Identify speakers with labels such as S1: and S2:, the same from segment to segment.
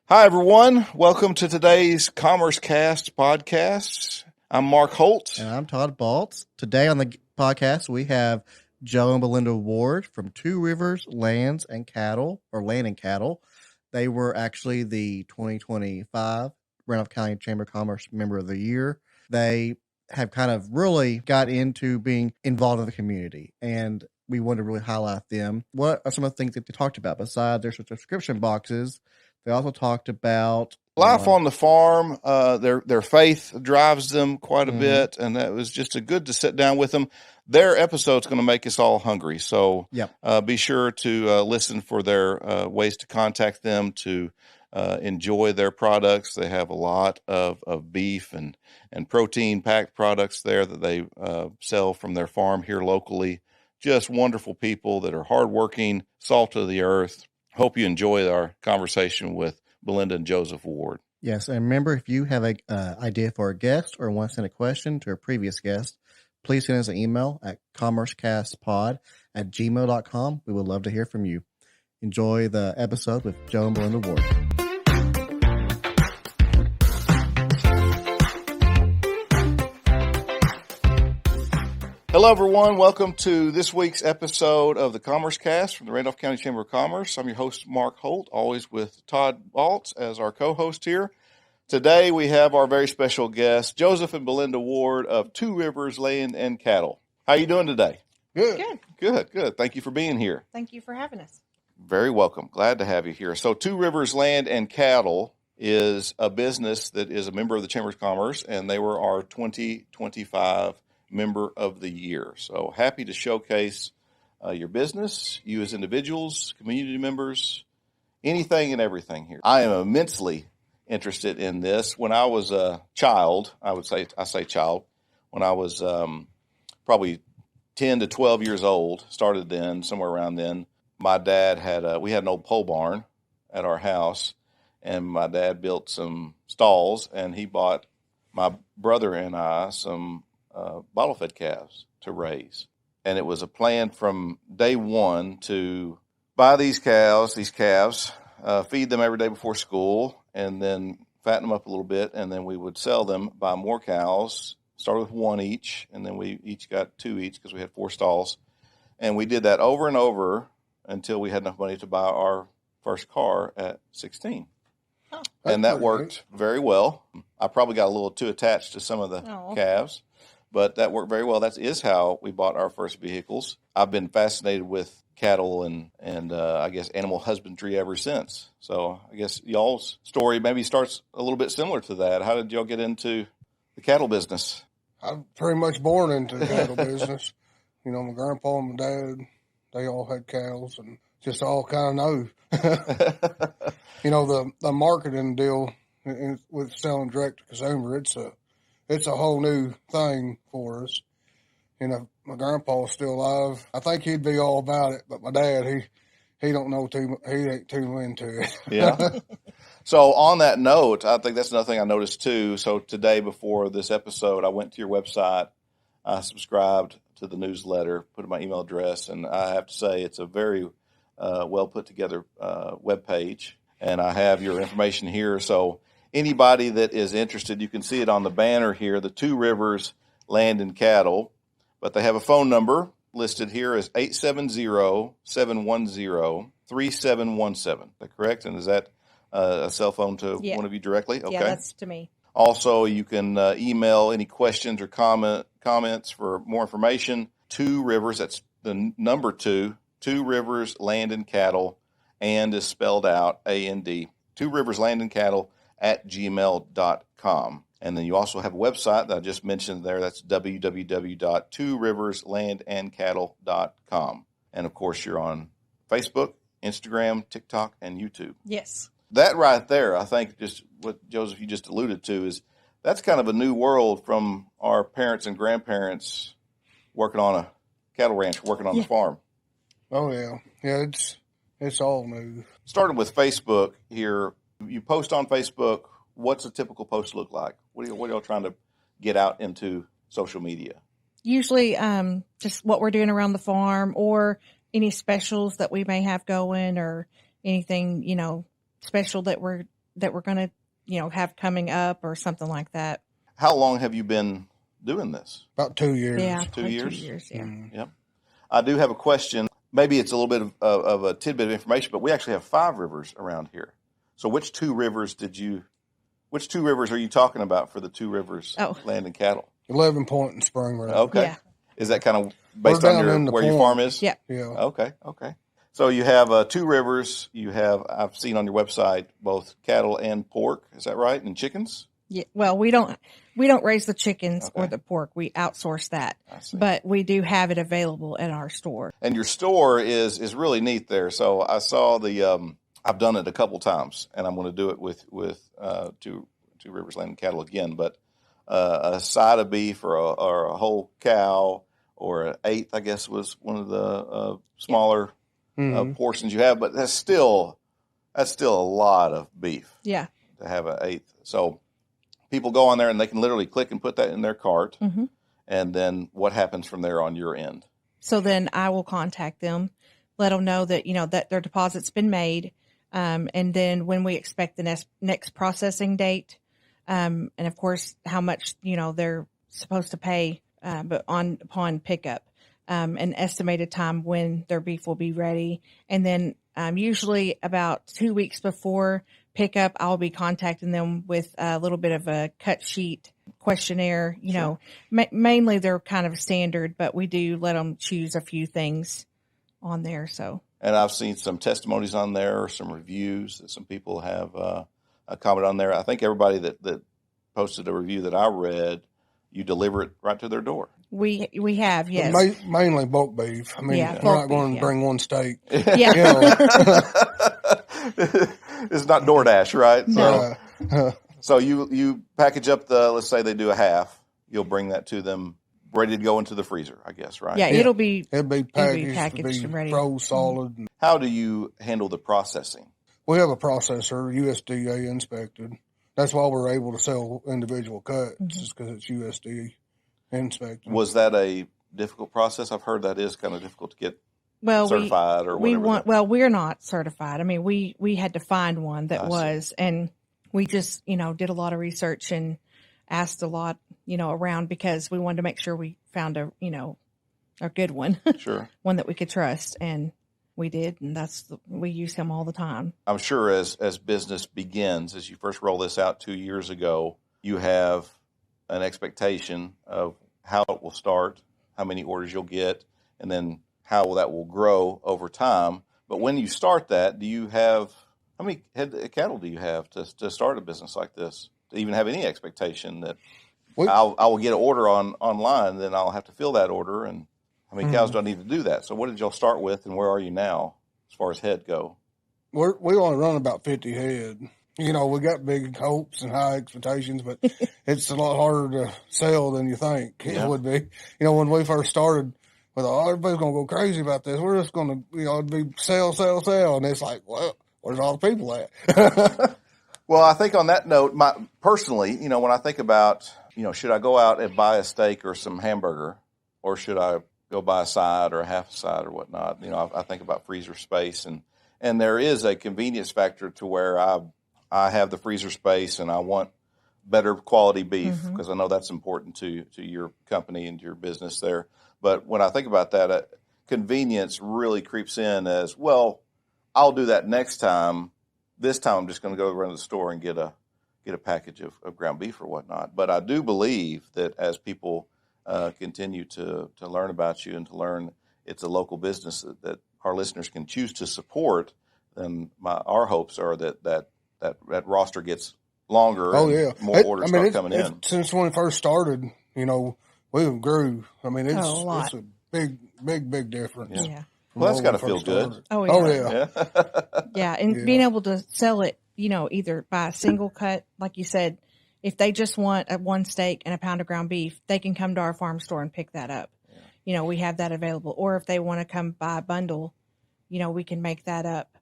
S1: Hi, everyone. Welcome to today's CommerceCast podcast. I'm Mark Holt.
S2: And I'm Todd Baltz. Today on the podcast, we have Joe and Belinda Ward from Two Rivers Land and Cattle. They were actually the 2025 Randolph County Chamber of Commerce Member of the Year. They have kind of really got into being involved in the community, and we want to really highlight them. What are some of the things that they talked about besides their subscription boxes? They also talked about
S1: life on the farm. Their faith drives them quite a bit, and that was just good to sit down with them. Their episode's going to make us all hungry, so be sure to listen for their ways to contact them to enjoy their products. They have a lot of beef and protein-packed products there that they sell from their farm here locally. Just wonderful people that are hardworking, salt of the earth. Hope you enjoy our conversation with Belinda and Joseph Ward.
S2: Yes, and remember, if you have an idea for a guest or want to send a question to a previous guest, please send us an email at commercecastpod@gmail.com. We would love to hear from you. Enjoy the episode with Joe and Belinda Ward.
S1: Hello, everyone. Welcome to this week's episode of the CommerceCast from the Randolph County Chamber of Commerce. I'm your host, Mark Holt, always with Todd Baltz as our co-host here. Today, we have our very special guests, Joseph and Belinda Ward of Two Rivers Land and Cattle. How are you doing today?
S3: Good.
S1: Good. Thank you for being here.
S3: Thank you for having us.
S1: Very welcome. Glad to have you here. So Two Rivers Land and Cattle is a business that is a member of the Chamber of Commerce, and they were our 2025 Member of the Year. So happy to showcase your business, you as individuals, community members, anything and everything here. I am immensely interested in this. When I was a child, I say child, when I was probably 10 to 12 years old, started then, somewhere around then, my dad we had an old pole barn at our house, and my dad built some stalls, and he bought my brother and I some bottle-fed calves to raise. And it was a plan from day one to buy these calves, feed them every day before school, and then fatten them up a little bit, and then we would sell them, buy more cows, start with one each, and then we each got two each because we had 4 stalls. And we did that over and over until we had enough money to buy our first car at 16.
S3: Oh,
S1: and that worked very well. I probably got a little too attached to some of the calves, but that worked very well. That is how we bought our first vehicles. I've been fascinated with cattle and I guess animal husbandry ever since. So I guess y'all's story maybe starts a little bit similar to that. How did y'all get into the cattle business?
S4: I'm pretty much born into the cattle business. You know, my grandpa and my dad, they all had cows and just all kind of know. You know, the marketing deal with selling direct to consumer, it's a whole new thing for us. You know, my grandpa's still alive. I think he'd be all about it, but my dad, he don't know he ain't too into it.
S1: Yeah. So on that note, I think that's another thing I noticed too. So today before this episode, I went to your website, I subscribed to the newsletter, put in my email address, and I have to say it's a very well put together web page, and I have your information here. So anybody that is interested, you can see it on the banner here, the Two Rivers Land and Cattle, but they have a phone number listed here as 870-710-3717. Is that correct? And is that a cell phone to one of you directly? Okay.
S3: Yeah, that's to me.
S1: Also, you can email any questions or comments for more information. Two Rivers, that's the number 2, Two Rivers Land and Cattle, and is spelled out A-N-D. Two Rivers Land and Cattle @gmail.com. And then you also have a website that I just mentioned there. That's www.tworiverslandandcattle.com. And, of course, you're on Facebook, Instagram, TikTok, and YouTube.
S3: Yes.
S1: That right there, I think just what, Joseph, you just alluded to is that's kind of a new world from our parents and grandparents working on a cattle ranch, working on the farm.
S4: Oh, yeah. Yeah, it's all new.
S1: Started with Facebook here. You post on Facebook. What's a typical post look like? What are y'all trying to get out into social media?
S3: Usually just what we're doing around the farm or any specials that we may have going or anything, special that we're that we're going to, have coming up or something like that.
S1: How long have you been doing this?
S4: About 2 years.
S3: Yeah,
S1: 2
S3: probably
S1: years?
S3: 2 years. Yeah.
S1: Yep. I do have a question. Maybe it's a little bit of a tidbit of information, but we actually have 5 rivers around here. So which 2 rivers are you talking about for the 2 rivers land and cattle?
S4: 11 Point and Spring River.
S1: Okay.
S3: Yeah.
S1: Is that kind of based on where your farm is?
S3: Yeah.
S4: Yeah.
S1: Okay. So you have 2 rivers. You have, I've seen on your website, both cattle and pork. Is that right? And chickens?
S3: Yeah. Well, we don't raise the chickens or the pork. We outsource that, but we do have it available at our store.
S1: And your store is really neat there. So I saw I've done it a couple times, and I'm going to do it with two Rivers Land and Cattle again. But a side of beef or a whole cow or an eighth, I guess, was one of the smaller portions you have. But that's still a lot of beef.
S3: Yeah.
S1: To have an eighth. So people go on there and they can literally click and put that in their cart.
S3: Mm-hmm.
S1: And then what happens from there on your end? So
S3: then I will contact them, let them know that, that their deposit's been made. And then when we expect the next processing date, and of course, how much, they're supposed to pay, but upon pickup, an estimated time when their beef will be ready. And then, usually about 2 weeks before pickup, I'll be contacting them with a little bit of a cut sheet questionnaire. Mainly they're kind of standard, but we do let them choose a few things on there. So,
S1: and I've seen some testimonies on there, or some reviews that some people have a comment on there. I think everybody that posted a review that I read, you deliver it right to their door.
S3: We have, yes.
S4: Mainly bulk beef. I mean, we're not going to bring one steak.
S3: Yeah.
S1: It's not DoorDash, right?
S3: No.
S1: So you package up let's say they do a half, you'll bring that to them ready to go into the freezer, I guess, right?
S3: Yeah, it'll be
S4: packaged
S3: and ready.
S4: Froze solid.
S1: How do you handle the processing?
S4: We have a processor, USDA inspected. That's why we're able to sell individual cuts, just because it's USDA inspected.
S1: Was that a difficult process? I've heard that is kind of difficult to get certified or whatever.
S3: We're not certified. I mean, we had to find one that was, and we just, did a lot of research and asked a lot, around, because we wanted to make sure we found a good one.
S1: Sure.
S3: One that we could trust. And we did. And we use him all the time.
S1: I'm sure as business begins, as you first roll this out 2 years ago, you have an expectation of how it will start, how many orders you'll get, and then how that will grow over time. But when you start that, how many head of cattle do you have to start a business like this? To even have any expectation that I will get an order online, then I'll have to fill that order, and how many cows do I need to do that? So what did y'all start with, and where are you now as far as head go?
S4: We only run about 50 head. We got big hopes and high expectations, but it's a lot harder to sell than you think it would be. When we first started, we thought, everybody's going to go crazy about this. We're just going to, be sell. And it's like, well, where's all the people at?
S1: Well, I think on that note, personally, when I think about, should I go out and buy a steak or some hamburger, or should I go buy a side or a half a side or whatnot? I think about freezer space, and there is a convenience factor to where I have the freezer space and I want better quality beef, because I know that's important to your company and to your business there. But when I think about that, convenience really creeps in as, well, I'll do that next time. This time I'm just going to go around the store and get a package of ground beef or whatnot. But I do believe that as people continue to learn about you and to learn it's a local business that our listeners can choose to support, then our hopes are that roster gets longer.
S4: Oh, yeah.
S1: And more orders start coming in.
S4: Since when we first started, we grew. I mean, it's a big difference.
S3: Yeah.
S1: Well, that's got to feel good.
S3: Oh, yeah.
S4: Oh, yeah.
S3: Yeah, and being able to sell it, either by a single cut, like you said, if they just want one steak and a pound of ground beef, they can come to our farm store and pick that up. Yeah. We have that available. Or if they want to come buy a bundle, we can make that up.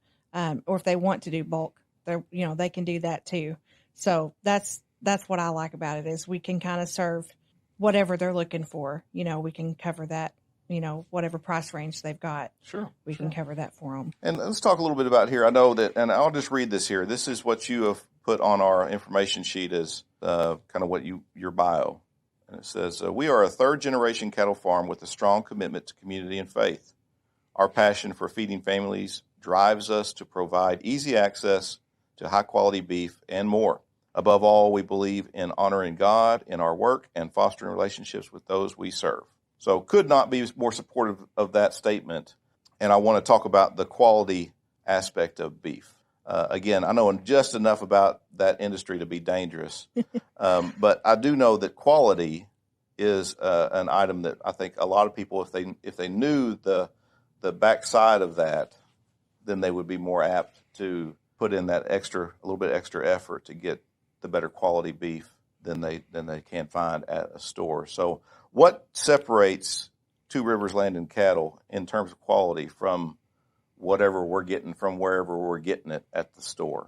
S3: Or if they want to do bulk, they can do that too. So that's what I like about it, is we can kind of serve whatever they're looking for. We can cover that. Whatever price range they've got, we can cover that for them.
S1: And let's talk a little bit about here. I know that, and I'll just read this here. This is what you have put on our information sheet is kind of what your bio. And it says, we are a third-generation cattle farm with a strong commitment to community and faith. Our passion for feeding families drives us to provide easy access to high-quality beef and more. Above all, we believe in honoring God in our work and fostering relationships with those we serve. So could not be more supportive of that statement. And I want to talk about the quality aspect of beef. Again, I know just enough about that industry to be dangerous, but I do know that quality is an item that I think a lot of people, if they knew the backside of that, then they would be more apt to put in that a little bit extra effort to get the better quality beef than they can find at a store. So, what separates Two Rivers Land and Cattle in terms of quality from whatever we're getting from wherever we're getting it at the store?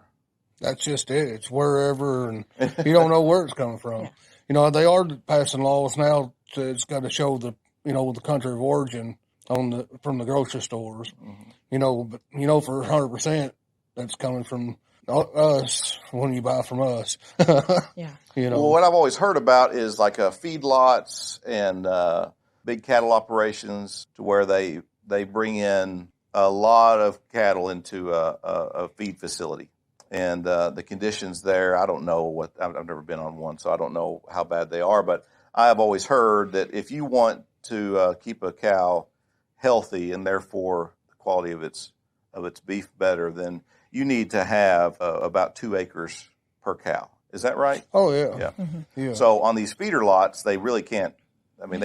S4: That's just it. It's wherever, and you don't know where it's coming from. Yeah. They are passing laws now. It's got to show the country of origin from the grocery stores. Mm-hmm. But for 100%, that's coming from us when you buy from us.
S3: Yeah.
S1: Well, what I've always heard about is like feedlots and big cattle operations to where they bring in a lot of cattle into a feed facility. And the conditions there, I don't know I've never been on one, so I don't know how bad they are. But I have always heard that if you want to keep a cow healthy and therefore the quality of its beef better, then you need to have about 2 acres per cow. Is that right?
S4: Oh, yeah.
S1: Yeah.
S3: Mm-hmm.
S4: Yeah.
S1: So on these feeder lots, they really can't. I mean,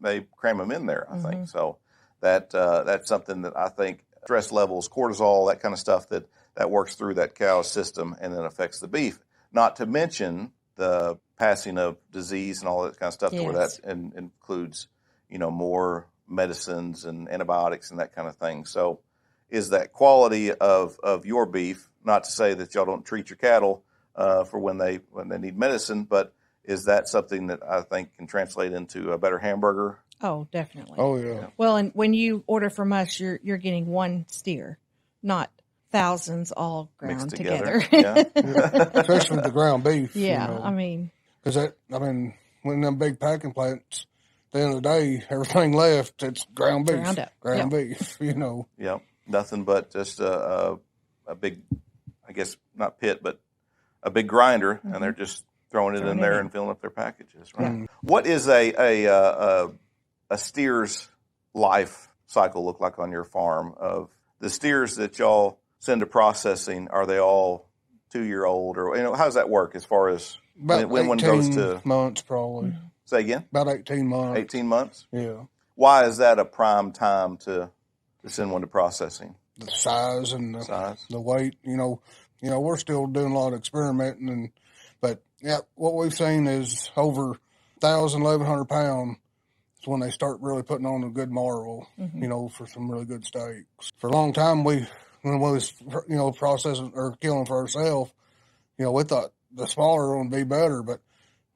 S1: they cram them in there, I think. So that's something that I think stress levels, cortisol, that kind of stuff that works through that cow's system and then affects the beef. Not to mention the passing of disease and all that kind of stuff, to where that includes, more medicines and antibiotics and that kind of thing. So is that quality of your beef, not to say that y'all don't treat your cattle for when they need medicine, but is that something that I think can translate into a better hamburger?
S3: Oh, definitely.
S4: Oh, yeah.
S3: Well, and when you order from us, you're getting one steer, not thousands all ground
S1: Mixed together.
S3: together.
S1: Yeah.
S4: Especially the ground beef.
S3: Yeah, I mean.
S4: Because when them big packing plants, at the end of the day, everything left, it's ground beef.
S3: Ground up.
S4: Ground beef,
S1: Yep. Nothing but just a big, I guess, not pit, but a big grinder, and they're just throwing it in there and filling up their packages. Right.
S4: Yeah.
S1: What is a steer's life cycle look like on your farm? Of the steers that y'all send to processing, are they all 2-year-old, or how does that work as far as
S4: About
S1: when one goes to
S4: months, probably.
S1: Say again?
S4: About 18 months.
S1: 18 months.
S4: Yeah.
S1: Why is that a prime time to send one to processing?
S4: The size and the weight. We're still doing a lot of experimenting, but what we've seen is over 1,000, 1,100 pound is when they start really putting on a good marble, for some really good steaks. For a long time, when we was, processing or killing for ourselves, we thought the smaller one would be better, but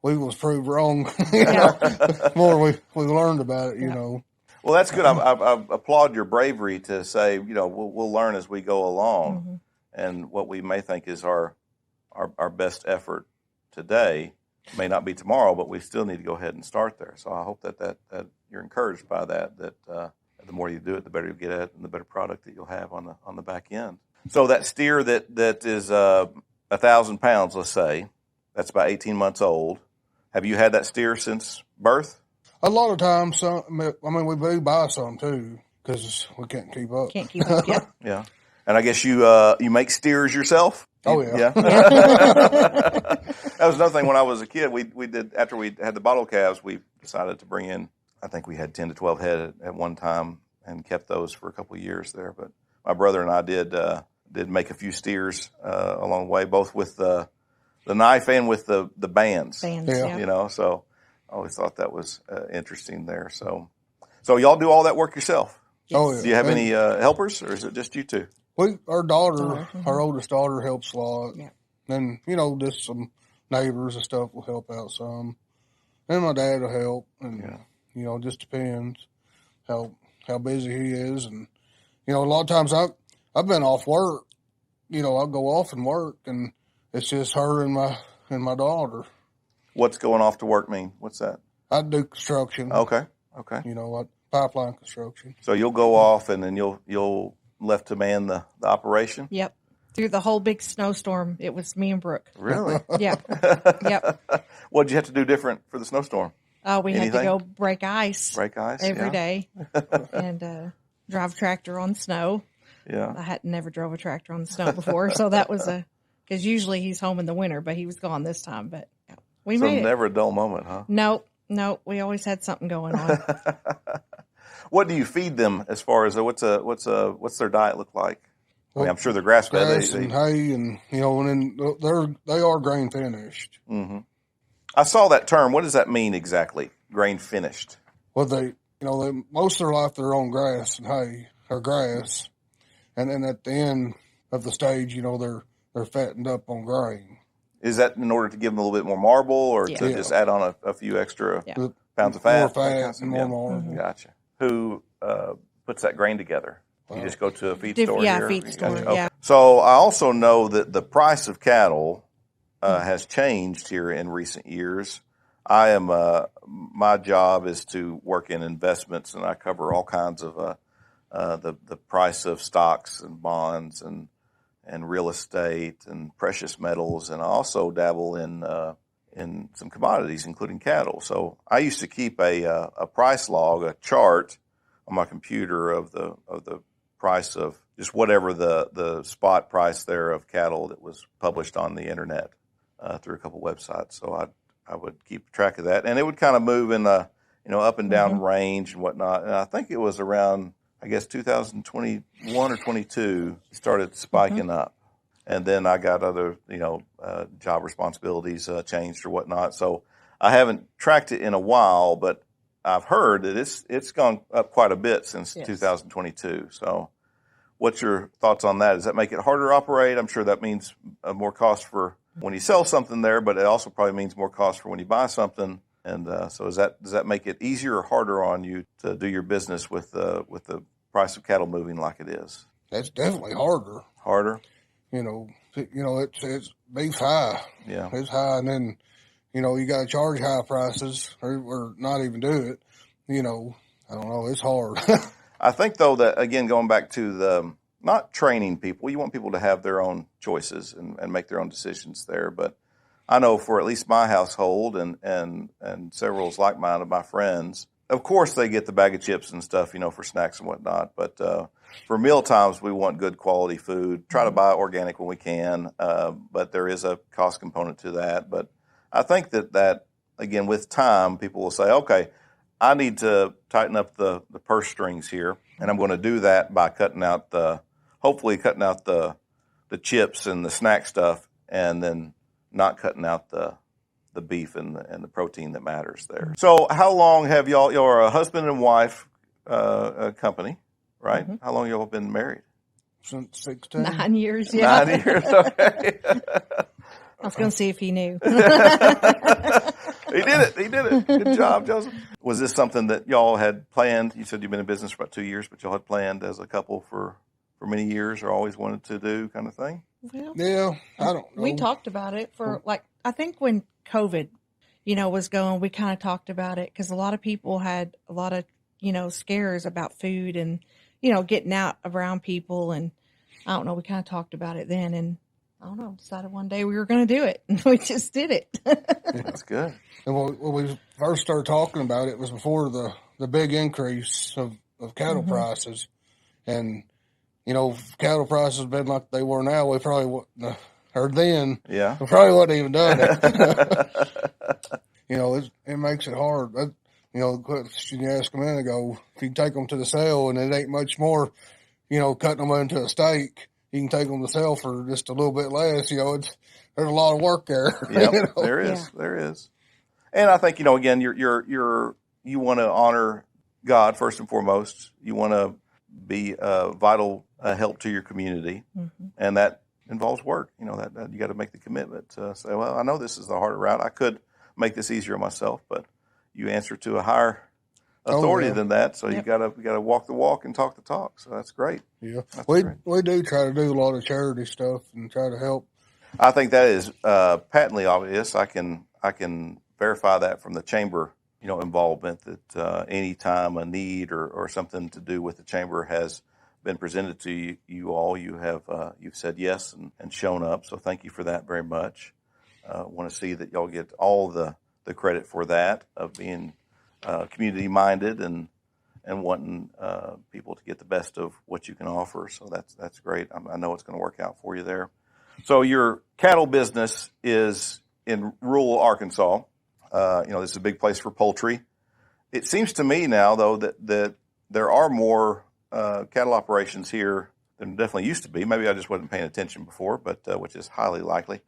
S4: we was proved wrong. The more we learned about it,
S1: Well, that's good. I applaud your bravery to say, we'll learn as we go along, and what we may think is our best effort today may not be tomorrow, but we still need to go ahead and start there. So I hope that you're encouraged by that the more you do it, the better you get at it, and the better product that you'll have on the back end. So that steer that is 1,000 pounds, let's say, that's about 18 months old. Have you had that steer since birth?
S4: A lot of times, we do buy some too, because we can't keep up.
S3: Can't keep up, yeah.
S1: Yeah. And I guess you make steers yourself?
S4: Oh, yeah.
S1: That was another thing when I was a kid. We did, after we had the bottle calves, we decided to bring in, I think we had 10 to 12 head at one time and kept those for a couple of years there. But my brother and I did make a few steers along the way, both with the knife and with the bands.
S3: Yeah.
S1: So I always thought that was interesting there. So y'all do all that work yourself?
S3: Yes.
S4: Oh, yeah.
S1: Do you have any helpers, or is it just you two?
S4: Our daughter, our oldest daughter, helps a lot.
S3: Yeah.
S4: And, just some neighbors and stuff will help out some. And my dad will help. And, it just depends how busy he is. And, a lot of times I've been off work. I'll go off and work. And It's just her and my daughter.
S1: What's going off to work mean? What's that?
S4: I do construction.
S1: Okay.
S4: Like pipeline construction.
S1: So you'll go off and then you'll left to man the operation?
S3: Yep. Through the whole big snowstorm, it was me and Brooke.
S1: Really?
S3: Yep.
S1: What did you have to do different for the snowstorm?
S3: We had to go break ice. Every day. And drive a tractor on snow.
S1: Yeah.
S3: I had never drove a tractor on the snow before, so that was because usually he's home in the winter, but he was gone this time. But we made it.
S1: So never a dull moment, huh?
S3: Nope. We always had something going on.
S1: What do you feed them as far as what's their diet look like? I mean, I'm sure they're grass fed.
S4: Grass and hay, and and then they are grain finished.
S1: Mm-hmm. I saw that term. What does that mean exactly? Grain finished.
S4: Well, they most of their life they're on grass and hay or grass, and then at the end of the stage, they're fattened up on grain.
S1: Is that in order to give them a little bit more marble, or to just add on a few extra pounds of fat?
S4: More fat and more marble.
S3: Mm-hmm.
S1: Gotcha. Who puts that grain together? You just go to a feed store
S3: here?
S1: feed
S3: store,
S1: gotcha. Okay. So I also know that the price of cattle has changed here in recent years. I am my job is to work in investments, and I cover all kinds of the price of stocks and bonds and real estate and precious metals, and I also dabble in some commodities, including cattle. So I used to keep a price log, a chart on my computer of the price of just whatever the spot price there of cattle that was published on the internet through a couple websites. So I would keep track of that, and it would kind of move in a up and down range and whatnot. And I think it was around 2021 or 22 it started spiking up, and then I got other job responsibilities changed or whatnot. So I haven't tracked it in a while, but I've heard that it's gone up quite a bit since 2022. So what's your thoughts on that? Does that make it harder to operate? I'm sure that means more cost for when you sell something there, but it also probably means more cost for when you buy something. And so does that make it easier or harder on you to do your business with the price of cattle moving like it is?
S4: That's definitely harder.
S1: Harder?
S4: It's beef high.
S1: Yeah.
S4: It's high, and then you got to charge high prices or not even do it. I don't know. It's hard.
S1: I think, though, that, again, going back to the not training people, you want people to have their own choices and make their own decisions there. But I know for at least my household and several like mine of my friends, of course they get the bag of chips and stuff, for snacks and whatnot. But for meal times, we want good quality food. Try to buy organic when we can, but there is a cost component to that. But I think that again, with time, people will say, okay, I need to tighten up the purse strings here, and I'm going to do that by hopefully cutting out the chips and the snack stuff, and then not cutting out the beef and the protein that matters there. So how long have you're a husband and wife company, right? Mm-hmm. How long y'all been married?
S4: Since 16.
S3: 9 years, yeah.
S1: 9 years, okay.
S3: I was going to see if he knew.
S1: He did it. Good job, Joseph. Was this something that y'all had planned? You said you've been in business for about 2 years, but y'all had planned as a couple for many years or always wanted to do kind of thing?
S3: Well,
S4: yeah, I don't know.
S3: We talked about it for I think when COVID, was going, we kind of talked about it because a lot of people had a lot of, scares about food and, getting out around people. And I don't know, we kind of talked about it then, and I don't know, decided one day we were going to do it, and we just did it.
S1: That's good.
S4: And when we first started talking about it, it was before the big increase of cattle prices. And, if cattle prices had been like they were now, we probably wouldn't, or then, we probably wouldn't even done it. It makes it hard. The question you asked a minute ago, if you take them to the sale and it ain't much more, cutting them into a steak, you can take them to sell for just a little bit less. There's a lot of work there.
S1: Yep, there is. And I think, again, you want to honor God first and foremost. You want to be a vital help to your community, and that involves work. That you got to make the commitment to say, well, I know this is the harder route. I could make this easier myself, but you answer to a higher authority than that, so you got to walk the walk and talk the talk. So that's great.
S4: Yeah, we do try to do a lot of charity stuff and try to help
S1: I think that is patently obvious. I can verify that from the chamber, involvement that any time a need or something to do with the chamber has been presented to you all, you've said yes and shown up. So thank you for that very much. Want to see that y'all get all the credit for that of being community minded and wanting people to get the best of what you can offer. So that's great. I know it's going to work out for you there. So your cattle business is in rural Arkansas. This is a big place for poultry. It seems to me now, though, that there are more cattle operations here than definitely used to be. Maybe I just wasn't paying attention before, but which is highly likely.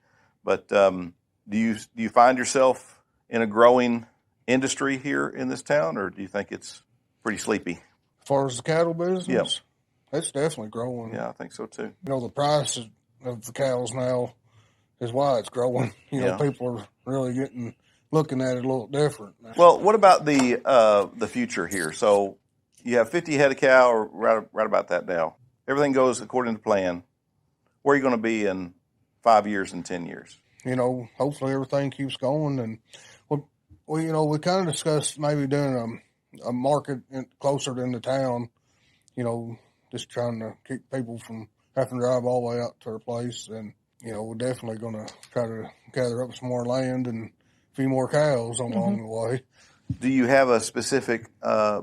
S1: But do you find yourself in a growing industry here in this town, or do you think it's pretty sleepy?
S4: As far as the cattle business,
S1: Yep.
S4: it's definitely growing.
S1: Yeah, I think so too.
S4: The price of the cows now is why it's growing. People are really looking at it a little different.
S1: Well, what about the future here? So you have 50 head of cow, or right about that now. Everything goes according to plan. Where are you going to be in 5 years and 10 years?
S4: Hopefully everything keeps going. And we kind of discussed maybe doing a market closer to the town, just trying to keep people from having to drive all the way out to their place. And, we're definitely going to try to gather up some more land and a few more cows along the way.
S1: Do you have a specific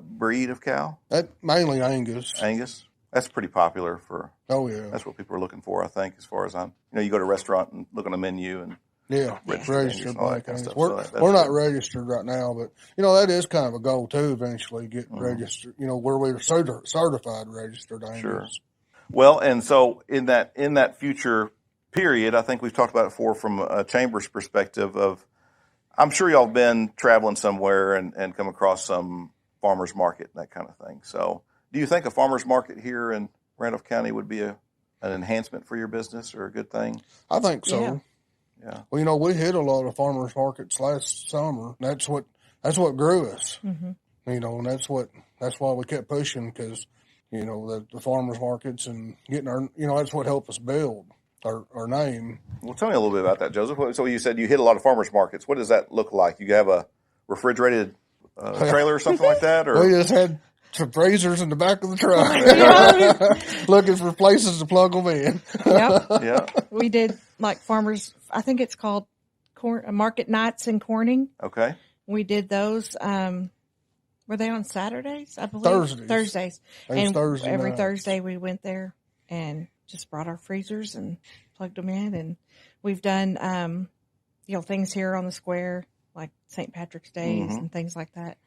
S1: breed of cow?
S4: That mainly Angus.
S1: Angus? That's pretty popular for.
S4: Oh yeah.
S1: That's what people are looking for, I think, as far as you go to a restaurant and look on the menu and.
S4: Yeah, registered black Angus. We're not registered right now, but that is kind of a goal too. Eventually, get registered. Where we're certified registered Angus.
S1: Sure. Well, and so in that future period, I think we've talked about it before from a chamber's perspective of. I'm sure y'all have been traveling somewhere and come across some farmers market and that kind of thing. So, do you think a farmers market here in Randolph County would be an enhancement for your business or a good thing?
S4: I think so.
S1: Yeah.
S4: Well, we hit a lot of farmers markets last summer. That's what grew us. Mm-hmm. And that's why we kept pushing because, the farmers markets and getting our, that's what helped us build our name.
S1: Well, tell me a little bit about that, Joseph. So you said you hit a lot of farmers markets. What does that look like? You have a refrigerated trailer or something like that? Or?
S4: We just had some freezers in the back of the truck looking for places to plug them in.
S3: Yep.
S1: Yeah.
S3: We did like farmers, I think it's called market nights in Corning.
S1: Okay.
S3: We did those. Were they on Saturdays? I believe Thursdays. And every Thursday we went there and just brought our freezers and plugged them in. And we've done, things here on the square, like St. Patrick's Days and things like that.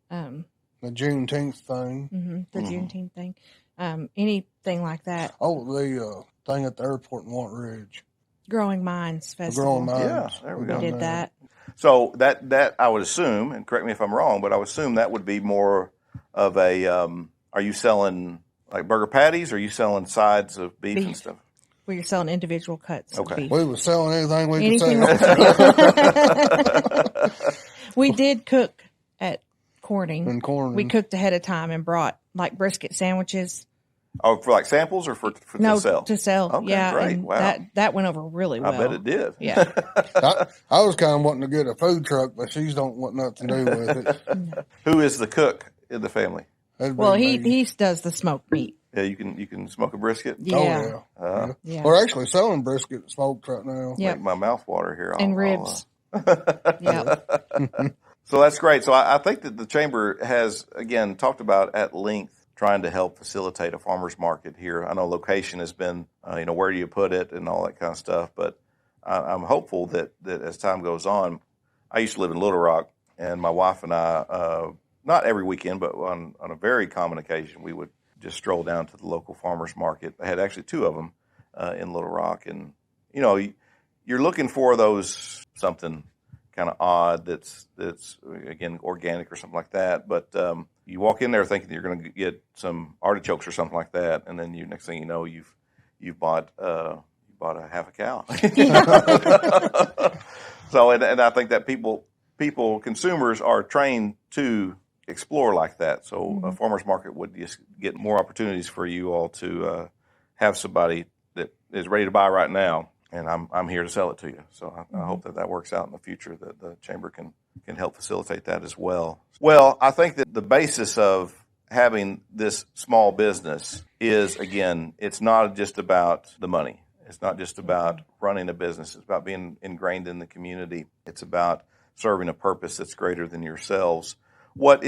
S4: The Juneteenth thing.
S3: The Juneteenth thing. Anything like that.
S4: Oh, the thing at the airport in Want Ridge.
S3: Growing Minds Festival.
S4: Growing Minds.
S1: Yeah, there we go.
S3: We did that.
S1: So that I would assume, and correct me if I'm wrong, but I would assume that would be more of a, are you selling like burger patties, or are you selling sides of beef and stuff?
S3: Where you're selling individual cuts of beef.
S4: We were selling anything we could sell.
S3: We did cook at Corning.
S4: In Corning.
S3: We cooked ahead of time and brought like brisket sandwiches.
S1: Oh, for like samples or for to sell?
S3: To sell.
S1: Okay,
S3: yeah,
S1: great.
S3: and
S1: Wow.
S3: that went over really well.
S1: I bet it did.
S3: Yeah.
S4: I was kind of wanting to get a food truck, but she don't want nothing to do with it.
S1: Who is the cook in the family?
S3: Well, he does the smoked meat.
S1: Yeah, you can smoke a brisket.
S3: Yeah.
S4: Oh, yeah.
S3: Yeah.
S4: We're actually selling brisket smoked right now.
S3: Yep.
S1: Make my mouth water here.
S3: And ribs. Yeah.
S1: So that's great. So I think that the chamber has, again, talked about at length trying to help facilitate a farmer's market here. I know location has been, where do you put it and all that kind of stuff. But I'm hopeful that as time goes on, I used to live in Little Rock, and my wife and I, not every weekend, but on a very common occasion, we would just stroll down to the local farmer's market. I had actually two of them in Little Rock. And, you're looking for those something kind of odd that's again organic or something like that. But you walk in there thinking you're going to get some artichokes or something like that, and then next thing you know, you've bought a half a cow. So and I think that consumers are trained to explore like that. So a farmer's market would just get more opportunities for you all to have somebody that is ready to buy right now and I'm here to sell it to you. So I hope that works out in the future, that the chamber can help facilitate that as well. Well, I think that the basis of having this small business is, again, it's not just about the money. It's not just about running a business. It's about being ingrained in the community. It's about serving a purpose that's greater than yourselves. What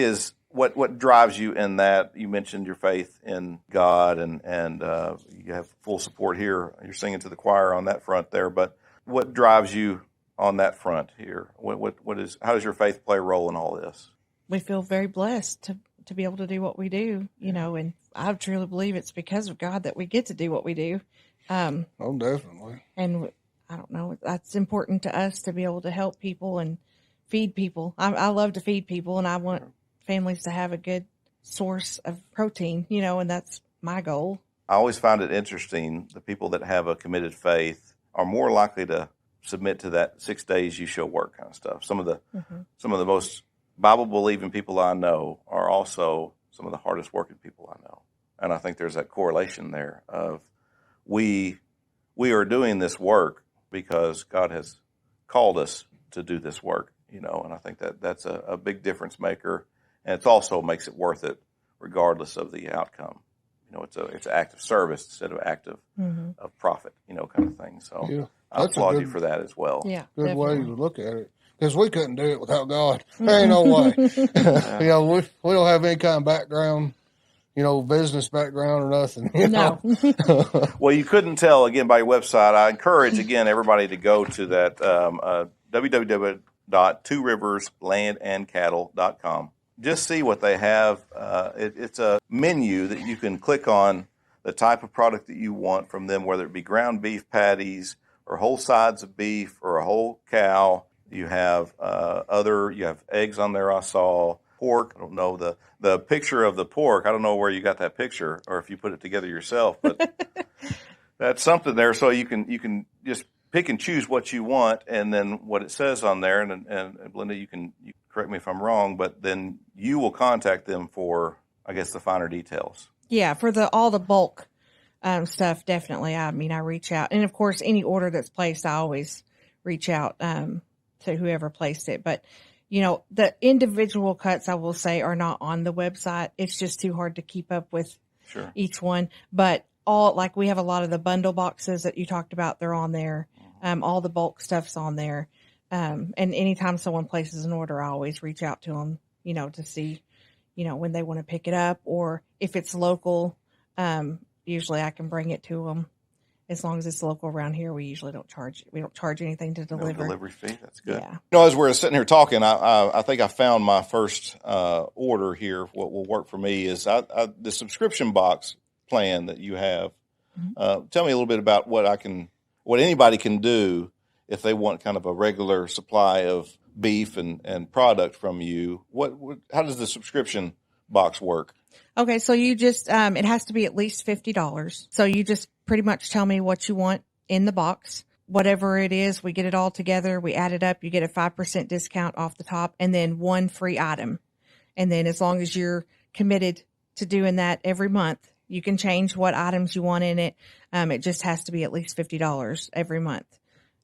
S1: drives you in that? You mentioned your faith in God, and you have full support here. You're singing to the choir on that front there. But what drives you on that front here? How does your faith play a role in all this?
S3: We feel very blessed to be able to do what we do, and I truly believe it's because of God that we get to do what we do.
S4: Oh, definitely.
S3: And I don't know, that's important to us to be able to help people and feed people. I love to feed people, and I want families to have a good source of protein, and that's my goal.
S1: I always find it interesting, the people that have a committed faith are more likely to submit to that 6 days you shall work kind of stuff. Some of the most Bible-believing people I know are also some of the hardest working people I know. And I think there's that correlation there of we are doing this work because God has called us to do this work, and I think that's a big difference maker. And it also makes it worth it regardless of the outcome. It's an act of service instead of act of profit, kind of thing. So I applaud you for that as well.
S3: Yeah,
S4: good
S3: definitely.
S4: way to look at it. Because we couldn't do it without God. There ain't no way. We don't have any kind of background, business background or nothing.
S3: No.
S1: Well, you couldn't tell, again, by your website. I encourage, again, everybody to go to that www.tworiverslandandcattle.com. Just see what they have. It's a menu that you can click on the type of product that you want from them, whether it be ground beef patties or whole sides of beef or a whole cow. You have you have eggs on there. I saw pork. I don't know the picture of the pork. I don't know where you got that picture or if you put it together yourself, but that's something there. So you can just pick and choose what you want, and then what it says on there. And Belinda, you can correct me if I'm wrong, but then you will contact them for, I guess, the finer details.
S3: Yeah, for all the bulk stuff, definitely. I reach out, and of course, any order that's placed, I always reach out to whoever placed it. But, the individual cuts, I will say, are not on the website. It's just too hard to keep up with each one. But we have a lot of the bundle boxes that you talked about, they're on there. All the bulk stuff's on there. And anytime someone places an order, I always reach out to them, to see, when they want to pick it up, or if it's local, usually I can bring it to them. As long as it's local around here, we usually don't charge anything to deliver.
S1: No delivery fee. That's good.
S3: Yeah.
S1: As we're sitting here talking, I think I found my first order here. What will work for me is the subscription box plan that you have. Tell me a little bit about what anybody can do if they want kind of a regular supply of beef and product from you. How does the subscription box work?
S3: Okay, so you just it has to be at least $50. So you just pretty much tell me what you want in the box. Whatever it is, we get it all together, we add it up, you get a 5% discount off the top, and then one free item. And then as long as you're committed to doing that every month, you can change what items you want in it. It just has to be at least $50 every month.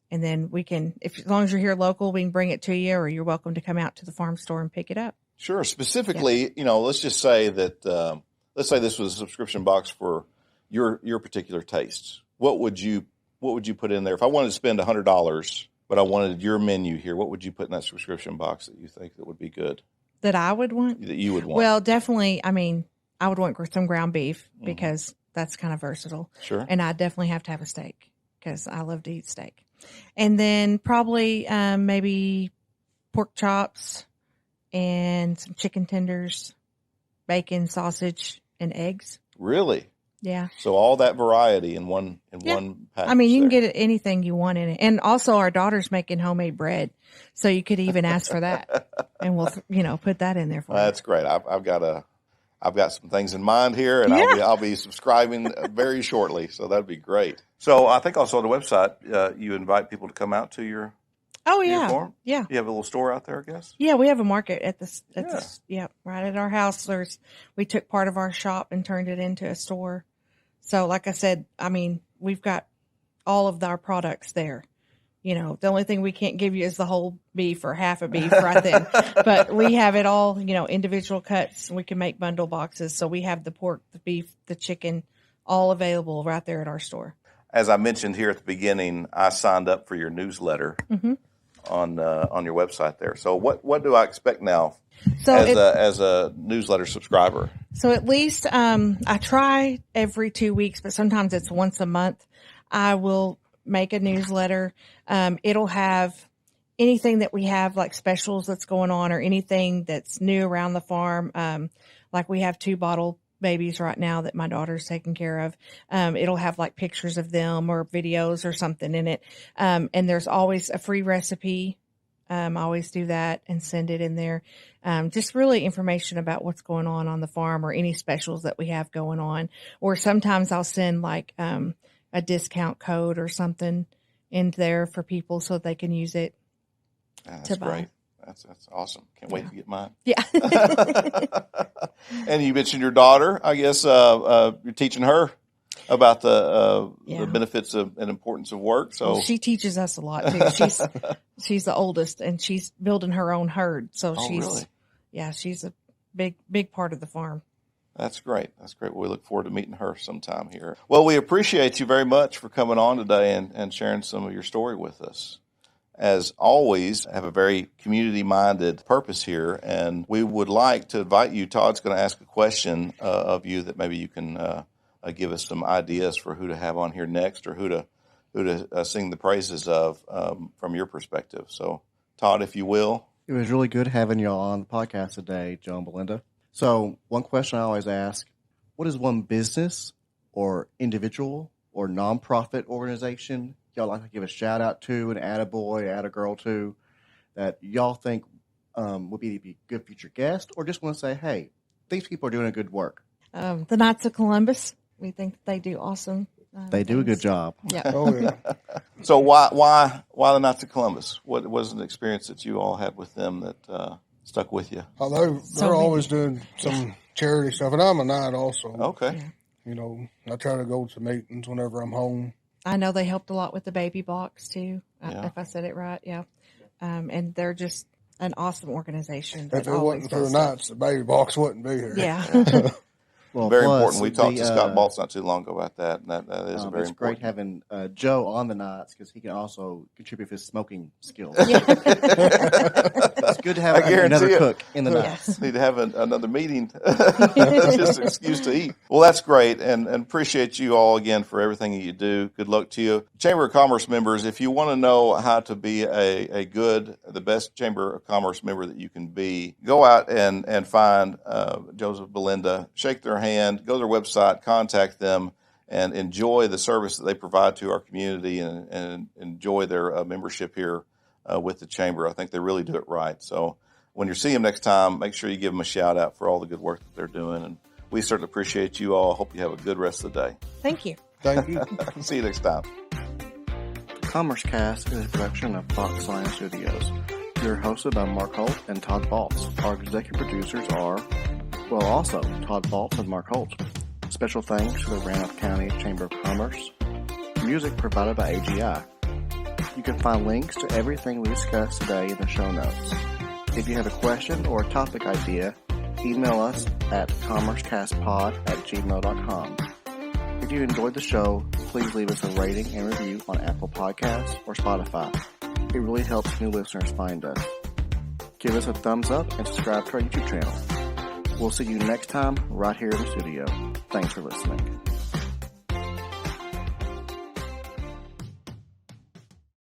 S3: And then we can, as long as you're here local, we can bring it to you, or you're welcome to come out to the farm store and pick it up.
S1: Sure. Specifically, let's just say that, let's say this was a subscription box for your particular tastes. What would you put in there? If I wanted to spend $100, but I wanted your menu here, what would you put in that subscription box that you think that would be good?
S3: That I would want?
S1: That you would want?
S3: Well, definitely, I would want some ground beef because that's kind of versatile.
S1: Sure.
S3: And I definitely have to have a steak because I love to eat steak. And then probably maybe pork chops and some chicken tenders, bacon, sausage, and eggs.
S1: Really?
S3: Yeah.
S1: So all that variety in one package.
S3: You can get anything you want in it. And also our daughter's making homemade bread. So you could even ask for that. And we'll, put that in there for you.
S1: That's great. I've got some things in mind here, and I'll be subscribing very shortly. So that'd be great. So I think also on the website, you invite people to come out to your your farm?
S3: Yeah.
S1: You have a little store out there, I guess?
S3: Yeah, we have a market at right at our house. We took part of our shop and turned it into a store. So like I said, we've got all of our products there. The only thing we can't give you is the whole beef or half a beef right then. But we have it all, individual cuts. We can make bundle boxes. So we have the pork, the beef, the chicken, all available right there at our store.
S1: As I mentioned here at the beginning, I signed up for your newsletter on your website there. So what do I expect now as a newsletter subscriber?
S3: So at least I try every 2 weeks, but sometimes it's once a month. I will make a newsletter. It'll have anything that we have, like specials that's going on, or anything that's new around the farm. Like we have 2 bottle babies right now that my daughter's taking care of. It'll have like pictures of them or videos or something in it. And there's always a free recipe. I always do that and send it in there. Just really information about what's going on the farm, or any specials that we have going on. Or sometimes I'll send like a discount code or something in there for people so they can use it.
S1: That's great. That's awesome. Can't wait to get mine.
S3: Yeah.
S1: And you mentioned your daughter. I guess you're teaching her about the benefits and importance of work. So
S3: well, she teaches us a lot too. She's the oldest, and she's building her own herd. So
S1: really?
S3: She's a big part of the farm.
S1: That's great. That's great. We look forward to meeting her sometime here. Well, we appreciate you very much for coming on today and sharing some of your story with us. As always, I have a very community-minded purpose here, and we would like to invite you. Todd's going to ask a question of you that maybe you can give us some ideas for who to have on here next, or who to sing the praises of from your perspective. So, Todd, if you will.
S2: It was really good having you on the podcast today, Joe and Belinda. So one question I always ask, what is one business or individual or nonprofit organization y'all like to give a shout out to, an attaboy, attagirl to, that y'all think would be a good future guest, or just want to say, hey, these people are doing a good work?
S3: The Knights of Columbus. We think that they do awesome.
S2: They do a good job.
S3: Yeah.
S4: Oh, yeah.
S1: So why the Knights of Columbus? What was an experience that you all had with them that stuck with you?
S4: Oh, they're always doing some charity stuff, and I'm a Knight also.
S1: Okay.
S3: Yeah.
S4: I try to go to meetings whenever I'm home.
S3: I know they helped a lot with the baby box too, if I said it right. Yeah. And they're just an awesome organization.
S4: If it wasn't for the Knights, the baby box wouldn't be here.
S3: Yeah.
S2: Well,
S1: very important. We talked to Scott Baltz not too long ago about that, and that is very
S2: it's
S1: important.
S2: great having Joe on the Knights, because he can also contribute his smoking skills.
S3: Yeah.
S2: It's good to have another cook in the Knights.
S3: Yes.
S1: Need to have another meeting. Just an excuse to eat. Well, that's great, and appreciate you all again for everything you do. Good luck to you. Chamber of Commerce members, if you want to know how to be the best Chamber of Commerce member that you can be, go out and find Joseph, Belinda, shake their hand, go to their website, contact them, and enjoy the service that they provide to our community, and enjoy their membership here with the Chamber. I think they really do it right. So when you see them next time, make sure you give them a shout out for all the good work that they're doing. And we certainly appreciate you all. Hope you have a good rest of the day.
S3: Thank you.
S4: Thank you.
S1: See you next time.
S2: CommerceCast is a production of FoxLion Studios. We are hosted by Mark Holt and Todd Baltz. Our executive producers are, also Todd Baltz and Mark Holt. Special thanks to the Randolph County Chamber of Commerce. Music provided by AGI. You can find links to everything we discussed today in the show notes. If you have a question or a topic idea, email us at commercecastpod@gmail.com. If you enjoyed the show, please leave us a rating and review on Apple Podcasts or Spotify. It really helps new listeners find us. Give us a thumbs up and subscribe to our YouTube channel. We'll see you next time right here in the studio. Thanks for listening.